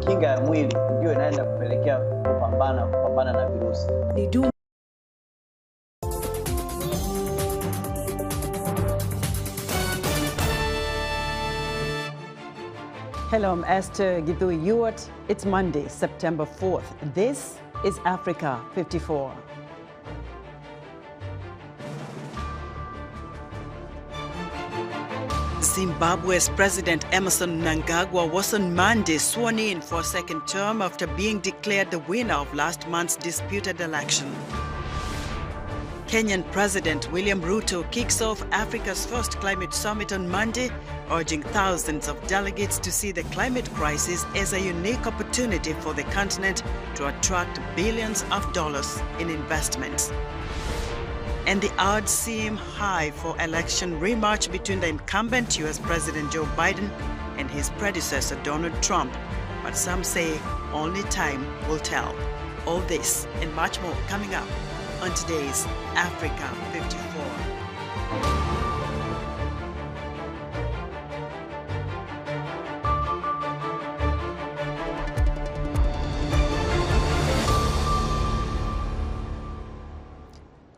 kinga ya mwili ndio inaenda kupelekea kupambana na virusi. Hello, I'm Esther Githui-Ewart. It's Monday, September 4th. This is Africa 54. Zimbabwe's President Emmerson Mnangagwa was on Monday sworn in for a second term after being declared the winner of last month's disputed election. Kenyan President William Ruto kicks off Africa's first climate summit on Monday, urging thousands of delegates to see the climate crisis as a unique opportunity for the continent to attract billions of dollars in investments. And the odds seem high for election rematch between the incumbent US President Joe Biden and his predecessor Donald Trump. But some say only time will tell. All this and much more coming up on today's Africa 54.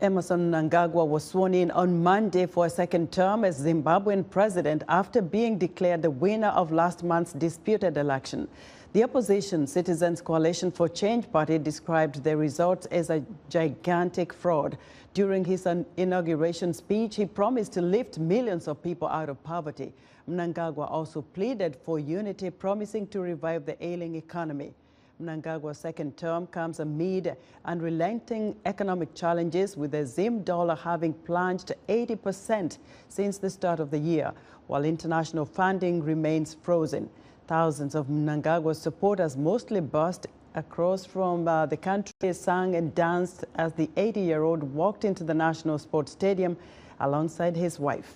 Emmerson Mnangagwa was sworn in on Monday for a second term as Zimbabwean president after being declared the winner of last month's disputed election. The opposition Citizens Coalition for Change party described the results as a gigantic fraud. During his inauguration speech, he promised to lift millions of people out of poverty. Mnangagwa also pleaded for unity, promising to revive the ailing economy. Mnangagwa's second term comes amid unrelenting economic challenges, with the Zim dollar having plunged 80% since the start of the year, while international funding remains frozen. Thousands of Mnangagwa's supporters, mostly bussed across from the country, sang and danced as the 80-year-old walked into the National Sports Stadium alongside his wife.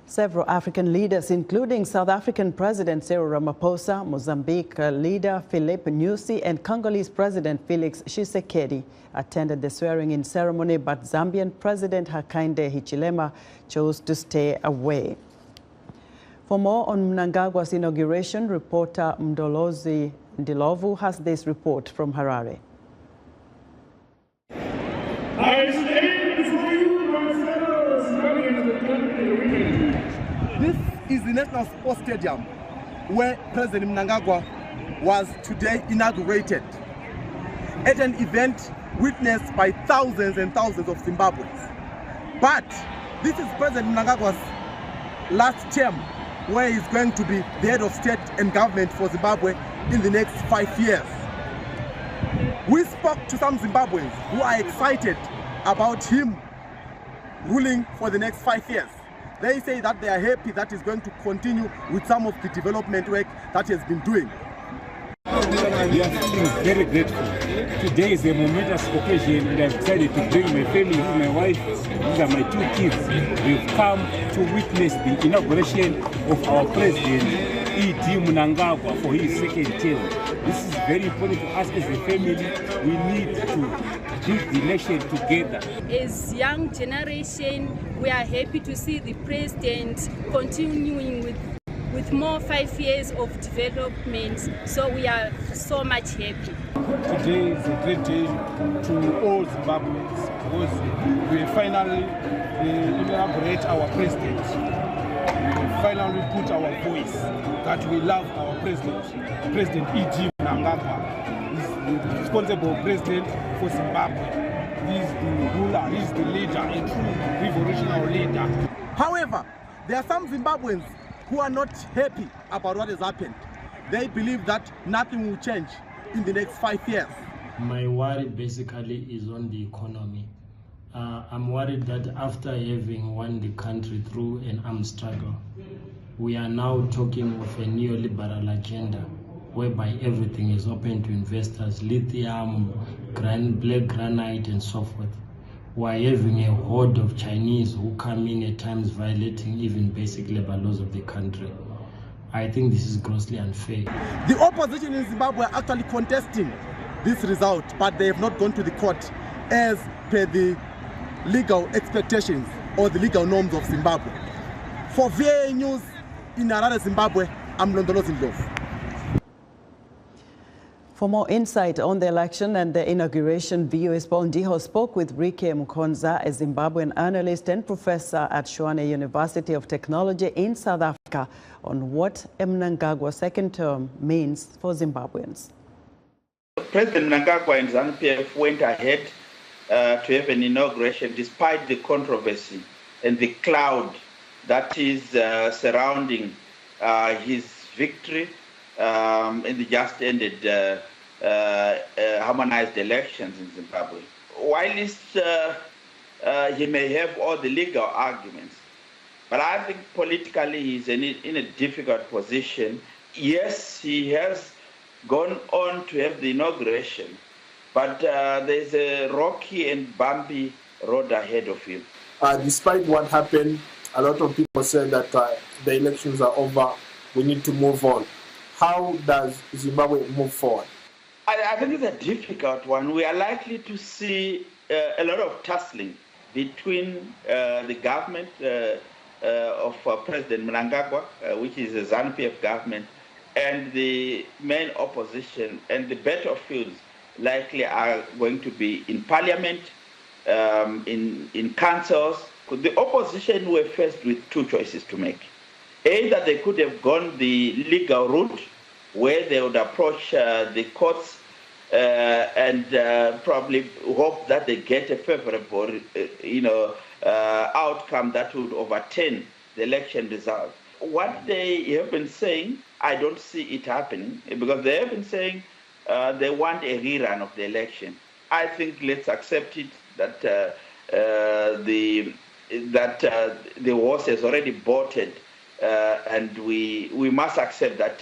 Several African leaders, including South African President Cyril Ramaphosa, Mozambique leader Philippe Nyusi, and Congolese President Felix Tshisekedi, attended the swearing-in ceremony, but Zambian President Hakainde Hichilema chose to stay away. For more on Mnangagwa's inauguration, reporter Mdolozi Ndilovu has this report from Harare. This is the National Sports Stadium where President Mnangagwa was today inaugurated at an event witnessed by thousands and thousands of Zimbabweans. But this is President Mnangagwa's last term, where he's going to be the head of state and government for Zimbabwe in the next 5 years. We spoke to some Zimbabweans who are excited about him ruling for the next 5 years. They say that they are happy that he's going to continue with some of the development work that he has been doing. We are feeling very grateful. Today is a momentous occasion, and I've decided to bring my family, my wife, these are my 2 kids. We've come to witness the inauguration of our president, E.D. Mnangagwa, for his second term. This is very important to us as a family. We need to build the nation together. As young generation, we are happy to see the president continuing with more 5 years of development. So we are so much happy. Today is a great day to all Zimbabweans because we finally inaugurate our president. We finally put our voice that we love our president, President E.D. Mnangagwa. He's the responsible president for Zimbabwe. He's the ruler, he's the leader, a true revolutionary leader. However, there are some Zimbabweans who are not happy about what has happened. They believe that nothing will change in the next 5 years. My worry basically is on the economy. I'm worried that after having won the country through an armed struggle, we are now talking of a neoliberal agenda whereby everything is open to investors, lithium, black granite and so forth. We're having a horde of Chinese who come in at times violating even basic labor laws of the country. I think this is grossly unfair. The opposition in Zimbabwe are actually contesting this result, but they have not gone to the court as per the legal expectations. or the legal norms of Zimbabwe. For VOA News in Harare, Zimbabwe, I'm Londolozi Ndlovu. For more insight on the election and the inauguration, VOA's Paul Ndiho spoke with Rike Mukonza, a Zimbabwean analyst and professor at SwornIn University of Technology in South Africa, on what Mnangagwa's second term means for Zimbabweans. President Mnangagwa and ZANU-PF went ahead to have an inauguration despite the controversy and the cloud that is surrounding his victory in the just ended harmonized elections in Zimbabwe. While he may have all the legal arguments, but I think politically he's in a difficult position. Yes, he has gone on to have the inauguration, but there's a rocky and bumpy road ahead of him. Despite what happened, a lot of people said that the elections are over, we need to move on. How does Zimbabwe move forward? I think it's a difficult one. We are likely to see a lot of tussling between the government of President Mnangagwa, which is the ZANU-PF government, and the main opposition. And the battlefields likely are going to be in parliament, in councils. The opposition were faced with two choices to make. Either they could have gone the legal route, where they would approach the courts and probably hope that they get a favorable, outcome that would overturn the election result. What they have been saying, I don't see it happening, because they have been saying they want a rerun of the election. I think let's accept it that the horse has already bolted, and we must accept that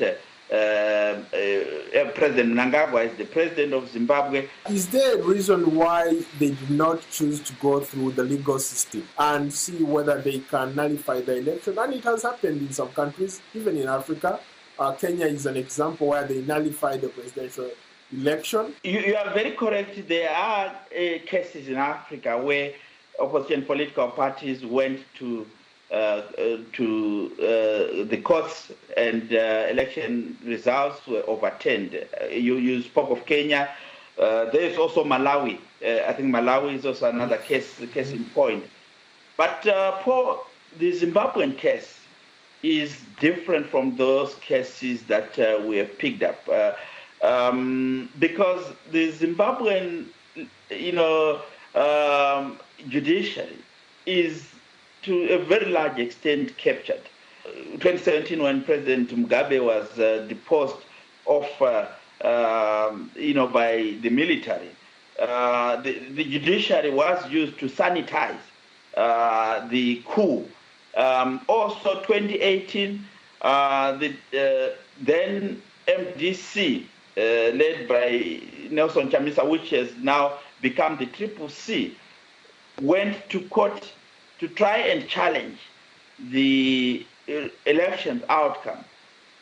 President Mnangagwa is the president of Zimbabwe. Is there a reason why they did not choose to go through the legal system and see whether they can nullify the election? And it has happened in some countries, even in Africa. Kenya is an example where they nullified the presidential election. You are very correct. There are cases in Africa where opposition political parties went to the courts and election results were overturned. You spoke of Kenya. There is also Malawi. I think Malawi is also another case in point. But for the Zimbabwean case is different from those cases that we have picked up, because the Zimbabwean, judiciary is to a very large extent captured. 2017, when President Mugabe was deposed off, by the military, the judiciary was used to sanitize the coup. Also, 2018, the then MDC, led by Nelson Chamisa, which has now become the CCC, went to court to try and challenge the election outcome,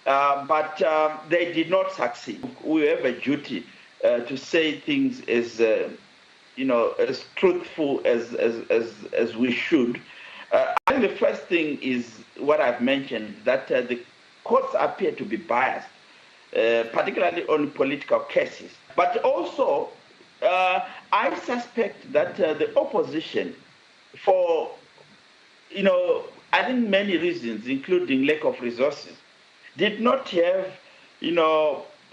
but they did not succeed. We have a duty to say things as as truthful as we should. I think the first thing is what I've mentioned, that the courts appear to be biased, particularly on political cases. But also, I suspect that the opposition, for I think many reasons, including lack of resources, did not have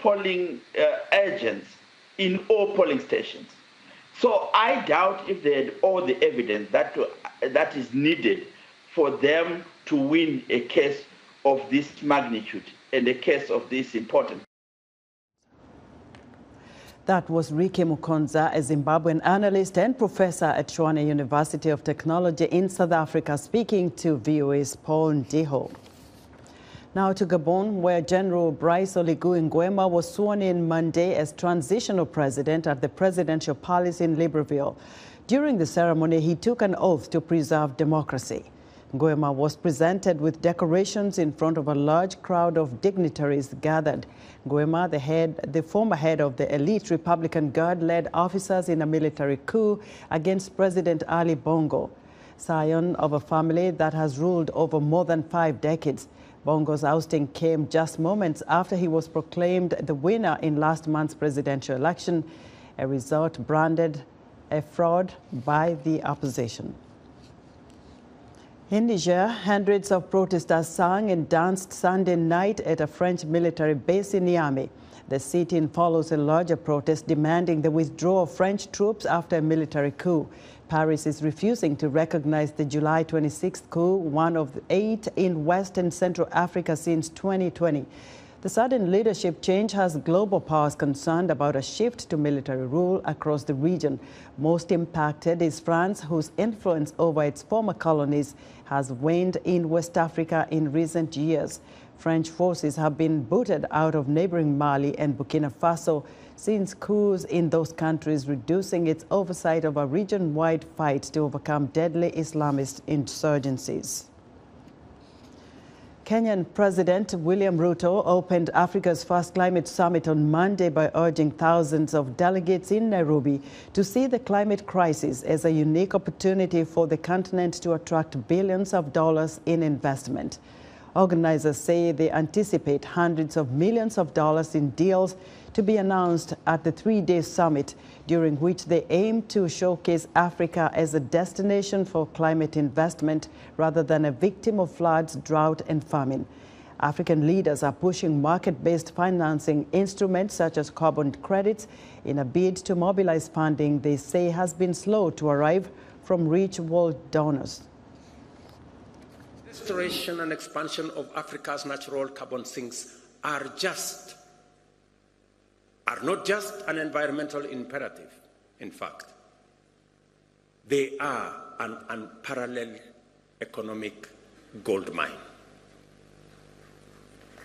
polling agents in all polling stations. So I doubt if they had all the evidence that is needed for them to win a case of this magnitude and a case of this importance. That was Rike Mukonza, a Zimbabwean analyst and professor at SwornIn University of Technology in South Africa, speaking to VOA's Paul Ndiho. Now to Gabon, where General Brice Oligui Nguema was sworn in Monday as transitional president at the Presidential Palace in Libreville. During the ceremony, he took an oath to preserve democracy. Nguema was presented with decorations in front of a large crowd of dignitaries gathered. Nguema, the former head of the elite Republican Guard, led officers in a military coup against President Ali Bongo. scion of a family that has ruled over more than 5 decades. Bongo's ousting came just moments after he was proclaimed the winner in last month's presidential election, a result branded a fraud by the opposition. In Niger, hundreds of protesters sang and danced Sunday night at a French military base in Niamey. The sit-in follows a larger protest demanding the withdrawal of French troops after a military coup. Paris is refusing to recognize the July 26th coup, one of 8 in West and Central Africa since 2020. The sudden leadership change has global powers concerned about a shift to military rule across the region. Most impacted is France, whose influence over its former colonies has waned in West Africa in recent years. French forces have been booted out of neighboring Mali and Burkina Faso since coups in those countries, reducing its oversight of a region-wide fight to overcome deadly Islamist insurgencies. Kenyan President William Ruto opened Africa's first climate summit on Monday by urging thousands of delegates in Nairobi to see the climate crisis as a unique opportunity for the continent to attract billions of dollars in investment. Organizers say they anticipate hundreds of millions of dollars in deals to be announced at the 3-day summit, during which they aim to showcase Africa as a destination for climate investment rather than a victim of floods, drought and famine. African leaders are pushing market-based financing instruments such as carbon credits in a bid to mobilize funding they say has been slow to arrive from rich world donors. Restoration and expansion of Africa's natural carbon sinks are not just an environmental imperative. In fact, they are an unparalleled economic goldmine.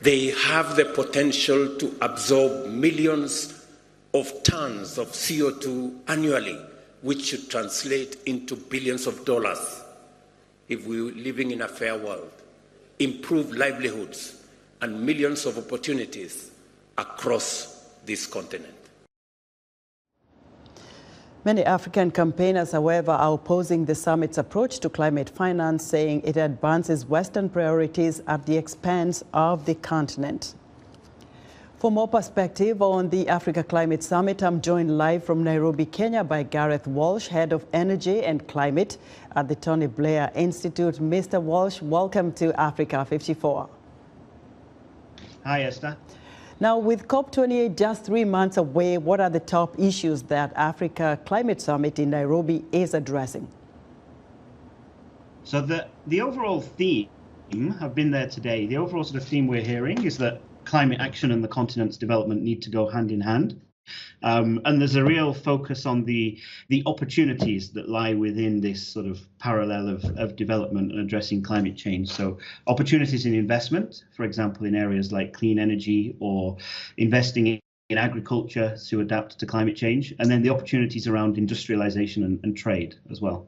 They have the potential to absorb millions of tons of CO2 annually, which should translate into billions of dollars if we were living in a fair world, improve livelihoods and millions of opportunities across this continent. Many African campaigners, however, are opposing the summit's approach to climate finance, saying it advances Western priorities at the expense of the continent. For more perspective on the Africa Climate Summit, I'm joined live from Nairobi, Kenya by Gareth Walsh, Head of Energy and Climate at the Tony Blair Institute. Mr. Walsh, welcome to Africa 54. Hi, Esther. Now, with COP28 just 3 months away, what are the top issues that Africa Climate Summit in Nairobi is addressing? So the overall theme, I've been there today, the overall sort of theme we're hearing is that climate action and the continent's development need to go hand in hand. And there's a real focus on the opportunities that lie within this sort of parallel of development and addressing climate change. So opportunities in investment, for example, in areas like clean energy or investing in agriculture to adapt to climate change, and then the opportunities around industrialization and trade as well.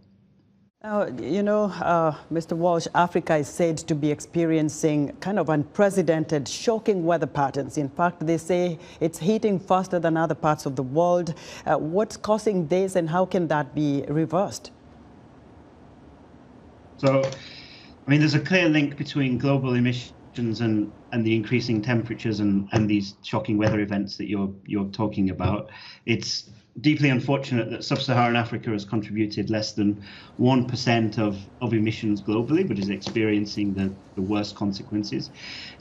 Mr. Walsh, Africa is said to be experiencing kind of unprecedented, shocking weather patterns. In fact, they say it's heating faster than other parts of the world. What's causing this and how can that be reversed? So, I mean, there's a clear link between global emissions and the increasing temperatures and these shocking weather events that you're talking about. It's deeply unfortunate that sub-Saharan Africa has contributed less than 1% of emissions globally, but is experiencing the worst consequences.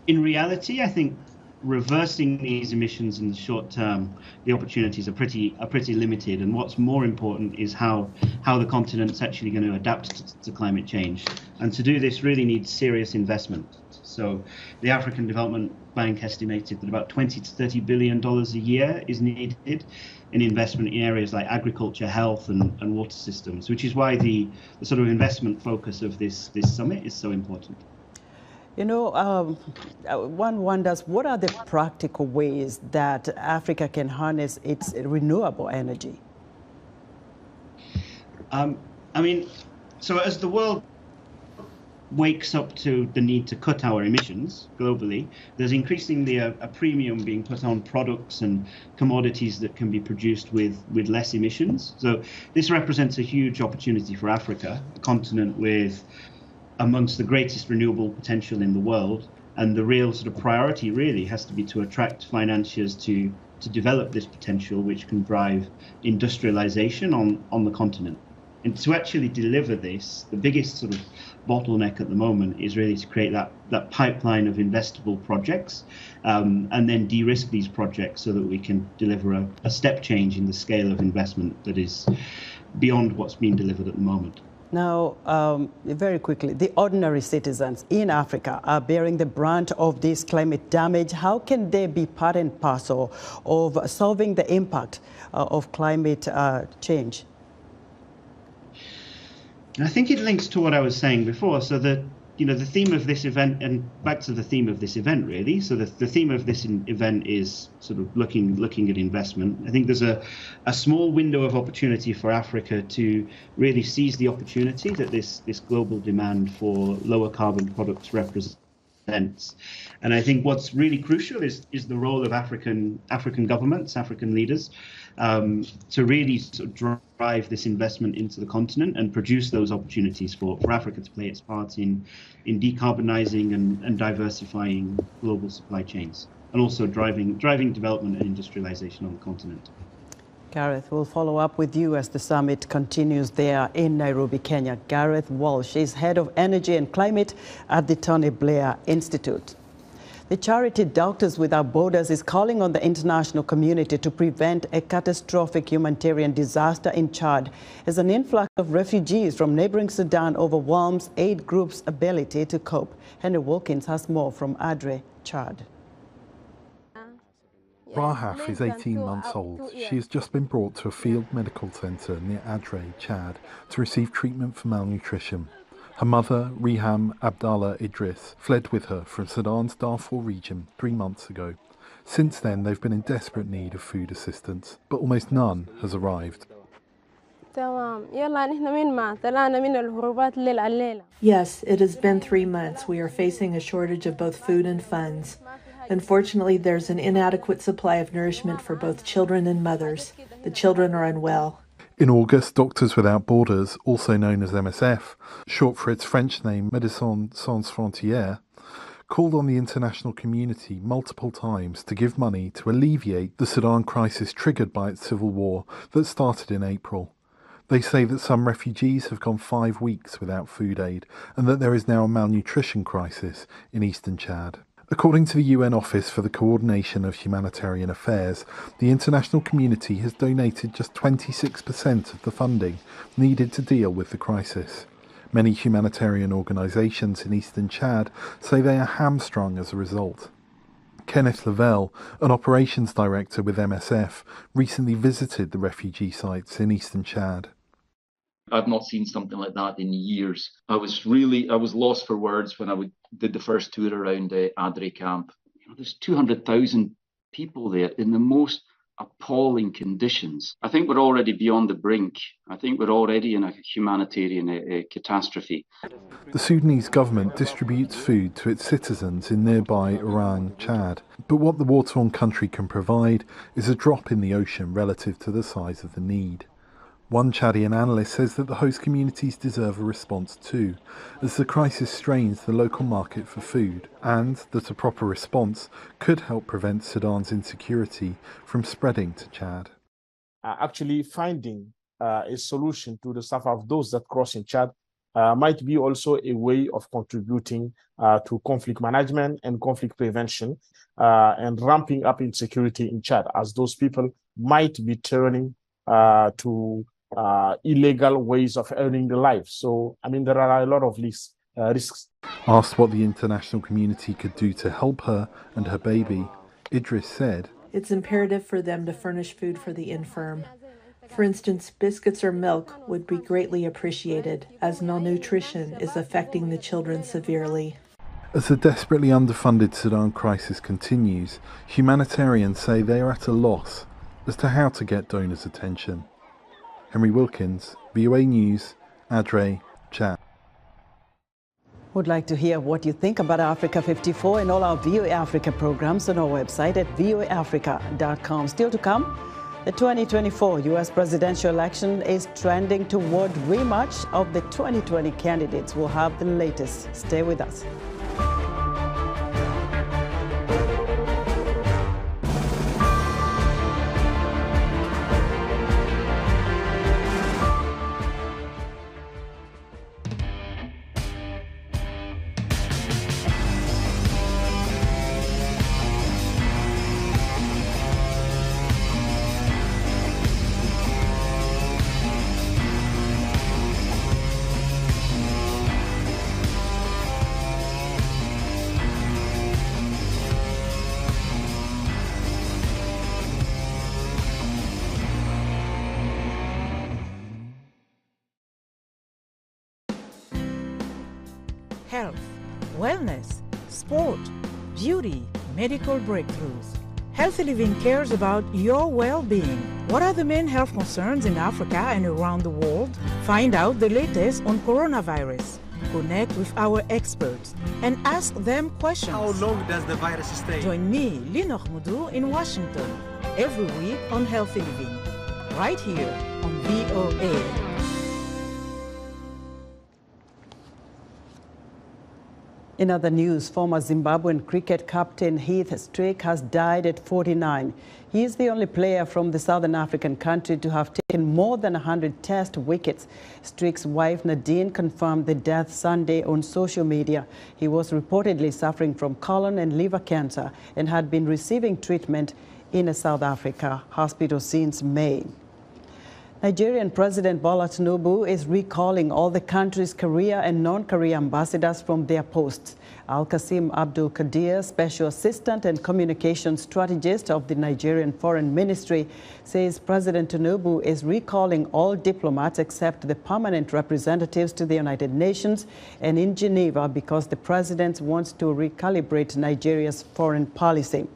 In reality, I think reversing these emissions in the short term, the opportunities are pretty limited. And what's more important is how the continent's actually going to adapt to climate change. And to do this really needs serious investment. So the African Development Bank estimated that about $20 to $30 billion a year is needed in investment in areas like agriculture, health and water systems, which is why the sort of investment focus of this summit is so important. One wonders, what are the practical ways that Africa can harness its renewable energy? So as the world wakes up to the need to cut our emissions globally, there's increasingly a premium being put on products and commodities that can be produced with less emissions. So this represents a huge opportunity for Africa, a continent with amongst the greatest renewable potential in the world. And the real sort of priority really has to be to attract financiers to develop this potential, which can drive industrialization on the continent. And to actually deliver this, the biggest sort of bottleneck at the moment is really to create that pipeline of investable projects and then de-risk these projects so that we can deliver a step change in the scale of investment that is beyond what's being delivered at the moment. Now, very quickly, the ordinary citizens in Africa are bearing the brunt of this climate damage. How can they be part and parcel of solving the impact of climate change? I think it links to what I was saying before, so that, you know, the theme of this event, and back to the theme of this event really, so the theme of this event is sort of looking at investment. I think there's a small window of opportunity for Africa to really seize the opportunity that this global demand for lower carbon products represents. And I think what's really crucial is the role of African governments, African leaders, to really sort of drive this investment into the continent and produce those opportunities for Africa to play its part in decarbonizing and diversifying global supply chains, and also driving development and industrialization on the continent. Gareth, we'll follow up with you as the summit continues there in Nairobi, Kenya. Gareth Walsh is head of energy and climate at the Tony Blair Institute. The charity Doctors Without Borders is calling on the international community to prevent a catastrophic humanitarian disaster in Chad as an influx of refugees from neighboring Sudan overwhelms aid groups' ability to cope. Henry Wilkins has more from Adre, Chad. Rahaf is 18 months old. She has just been brought to a field medical centre near Adre, Chad, to receive treatment for malnutrition. Her mother, Riham Abdallah Idris, fled with her from Sudan's Darfur region 3 months ago. Since then, they've been in desperate need of food assistance, but almost none has arrived. Yes, it has been 3 months. We are facing a shortage of both food and funds. Unfortunately, there's an inadequate supply of nourishment for both children and mothers. The children are unwell. In August, Doctors Without Borders, also known as MSF, short for its French name Médecins Sans Frontières, called on the international community multiple times to give money to alleviate the Sudan crisis triggered by its civil war that started in April. They say that some refugees have gone 5 weeks without food aid and that there is now a malnutrition crisis in eastern Chad. According to the UN Office for the Coordination of Humanitarian Affairs, the international community has donated just 26% of the funding needed to deal with the crisis. Many humanitarian organisations in eastern Chad say they are hamstrung as a result. Kenneth Lavelle, an operations director with MSF, recently visited the refugee sites in eastern Chad. I've not seen something like that in years. I was lost for words when I did the first tour around Adre camp. There's 200,000 people there in the most appalling conditions. I think we're already beyond the brink. I think we're already in a humanitarian catastrophe. The Sudanese government distributes food to its citizens in nearby Orang, Chad. But what the war-torn country can provide is a drop in the ocean relative to the size of the need. One Chadian analyst says that the host communities deserve a response too, as the crisis strains the local market for food, and that a proper response could help prevent Sudan's insecurity from spreading to Chad. Actually finding a solution to the suffer of those that cross in Chad might be also a way of contributing to conflict management and conflict prevention and ramping up insecurity in Chad, as those people might be turning to illegal ways of earning their lives. So, I mean, there are a lot of risks. Asked what the international community could do to help her and her baby, Idris said, "It's imperative for them to furnish food for the infirm. For instance, biscuits or milk would be greatly appreciated, as malnutrition is affecting the children severely." As the desperately underfunded Sudan crisis continues, humanitarians say they are at a loss as to how to get donors' attention. Henry Wilkins, VOA News, Adre, Chad. Would like to hear what you think about Africa 54 and all our VOA Africa programs on our website at voaafrica.com. Still to come, the 2024 U.S. presidential election is trending toward rematch of the 2020 candidates. We'll have the latest. Stay with us. Health, wellness, sport, beauty, medical breakthroughs. Healthy Living cares about your well-being. What are the main health concerns in Africa and around the world? Find out the latest on coronavirus. Connect with our experts and ask them questions. How long does the virus stay? Join me, Linor Mudu, in Washington, every week on Healthy Living, right here on VOA. In other news, former Zimbabwean cricket captain Heath Strick has died at 49. He is the only player from the Southern African country to have taken more than 100 test wickets. Strick's wife Nadine confirmed the death Sunday on social media. He was reportedly suffering from colon and liver cancer and had been receiving treatment in a South Africa hospital since May. Nigerian President Bola Tinubu is recalling all the country's career and non-career ambassadors from their posts. Al-Qasim Abdul Qadir, Special Assistant and Communication Strategist of the Nigerian Foreign Ministry, says President Tinubu is recalling all diplomats except the permanent representatives to the United Nations and in Geneva because the president wants to recalibrate Nigeria's foreign policy.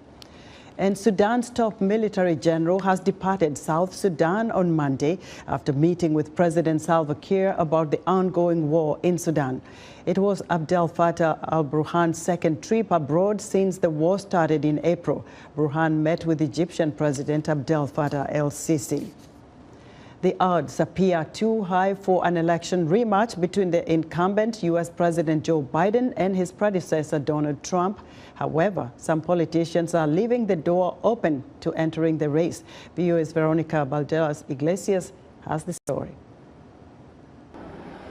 And Sudan's top military general has departed South Sudan on Monday after meeting with President Salva Kiir about the ongoing war in Sudan. It was Abdel Fattah al-Burhan's second trip abroad since the war started in April. Burhan met with Egyptian President Abdel Fattah el-Sisi. The odds appear too high for an election rematch between the incumbent U.S. President Joe Biden and his predecessor Donald Trump. However, some politicians are leaving the door open to entering the race. VOA's Veronica Balderas Iglesias has the story.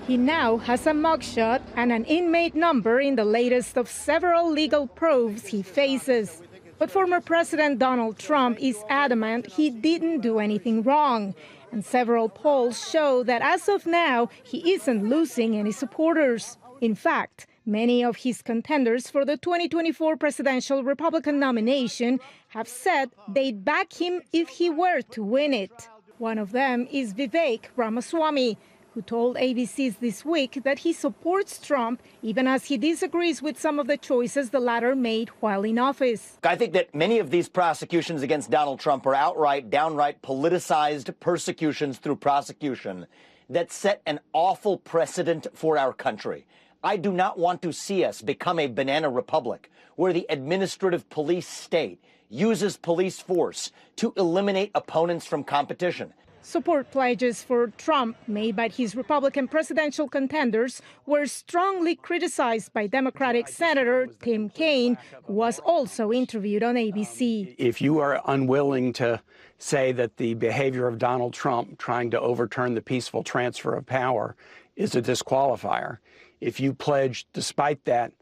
He now has a mugshot and an inmate number in the latest of several legal probes he faces. But former President Donald Trump is adamant he didn't do anything wrong. And several polls show that as of now, he isn't losing any supporters. In fact, many of his contenders for the 2024 presidential Republican nomination have said they'd back him if he were to win it. One of them is Vivek Ramaswamy, who told ABC's This Week that he supports Trump even as he disagrees with some of the choices the latter made while in office. I think that many of these prosecutions against Donald Trump are downright politicized persecutions through prosecution that set an awful precedent for our country. I do not want to see us become a banana republic where the administrative police state uses police force to eliminate opponents from competition. Support pledges for Trump made by his Republican presidential contenders were strongly criticized by Democratic Senator Tim Kaine, who was also interviewed on ABC. If you are unwilling to say that the behavior of Donald Trump trying to overturn the peaceful transfer of power is a disqualifier, if you pledge despite that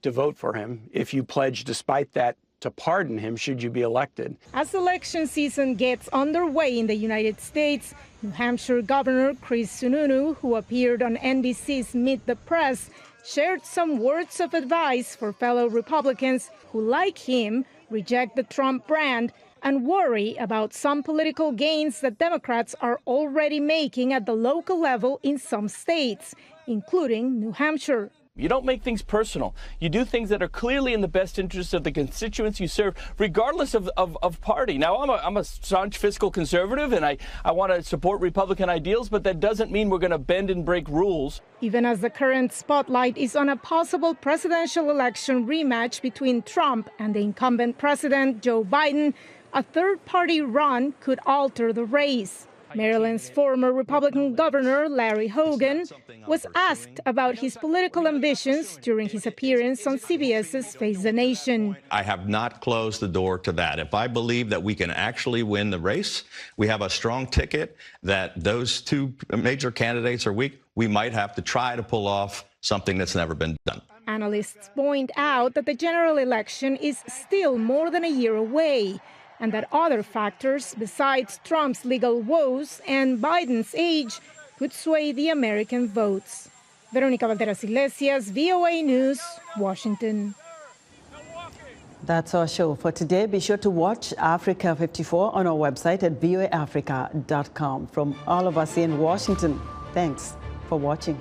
to vote for him, if you pledge despite that to pardon him should you be elected. As election season gets underway in the United States, New Hampshire Governor Chris Sununu, who appeared on NBC's Meet the Press, shared some words of advice for fellow Republicans who, like him, reject the Trump brand and worry about some political gains that Democrats are already making at the local level in some states, including New Hampshire. You don't make things personal. You do things that are clearly in the best interest of the constituents you serve, regardless of party. Now, I'm a staunch fiscal conservative, and I want to support Republican ideals, but that doesn't mean we're going to bend and break rules. Even as the current spotlight is on a possible presidential election rematch between Trump and the incumbent president, Joe Biden, a third-party run could alter the race. Maryland's former Republican governor, Larry Hogan, was asked about his political ambitions during his appearance on CBS's Face the Nation. I have not closed the door to that. If I believe that we can actually win the race, we have a strong ticket, that those two major candidates are weak, we might have to try to pull off something that's never been done. Analysts point out that the general election is still more than a year away, and that other factors besides Trump's legal woes and Biden's age could sway the American votes. Veronica Valderas Iglesias, VOA News, Washington. That's our show for today. Be sure to watch Africa 54 on our website at voaafrica.com. From all of us in Washington, thanks for watching.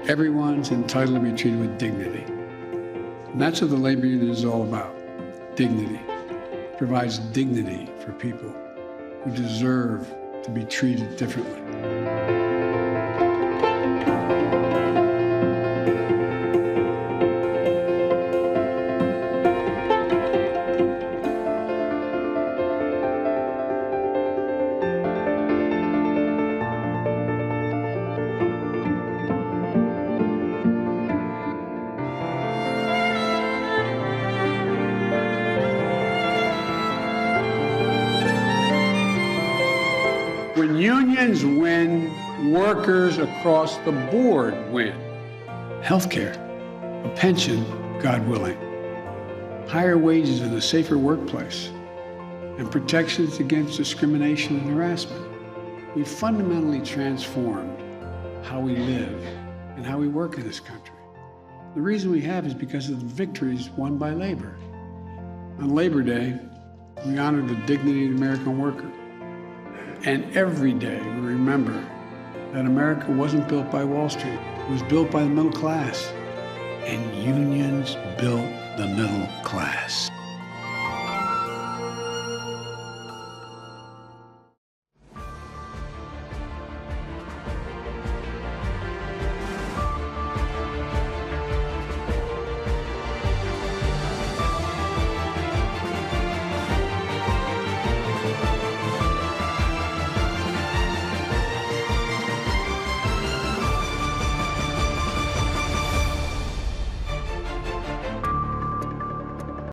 Everyone's entitled to be treated with dignity. And that's what the labor union is all about, dignity. It provides dignity for people who deserve to be treated differently. When unions win, workers across the board win. Healthcare, a pension, God willing, higher wages and a safer workplace, and protections against discrimination and harassment. We've fundamentally transformed how we live and how we work in this country. The reason we have is because of the victories won by labor. On Labor Day, we honor the dignity of the American worker. And every day we remember that America wasn't built by Wall Street. It was built by the middle class. And unions built the middle class.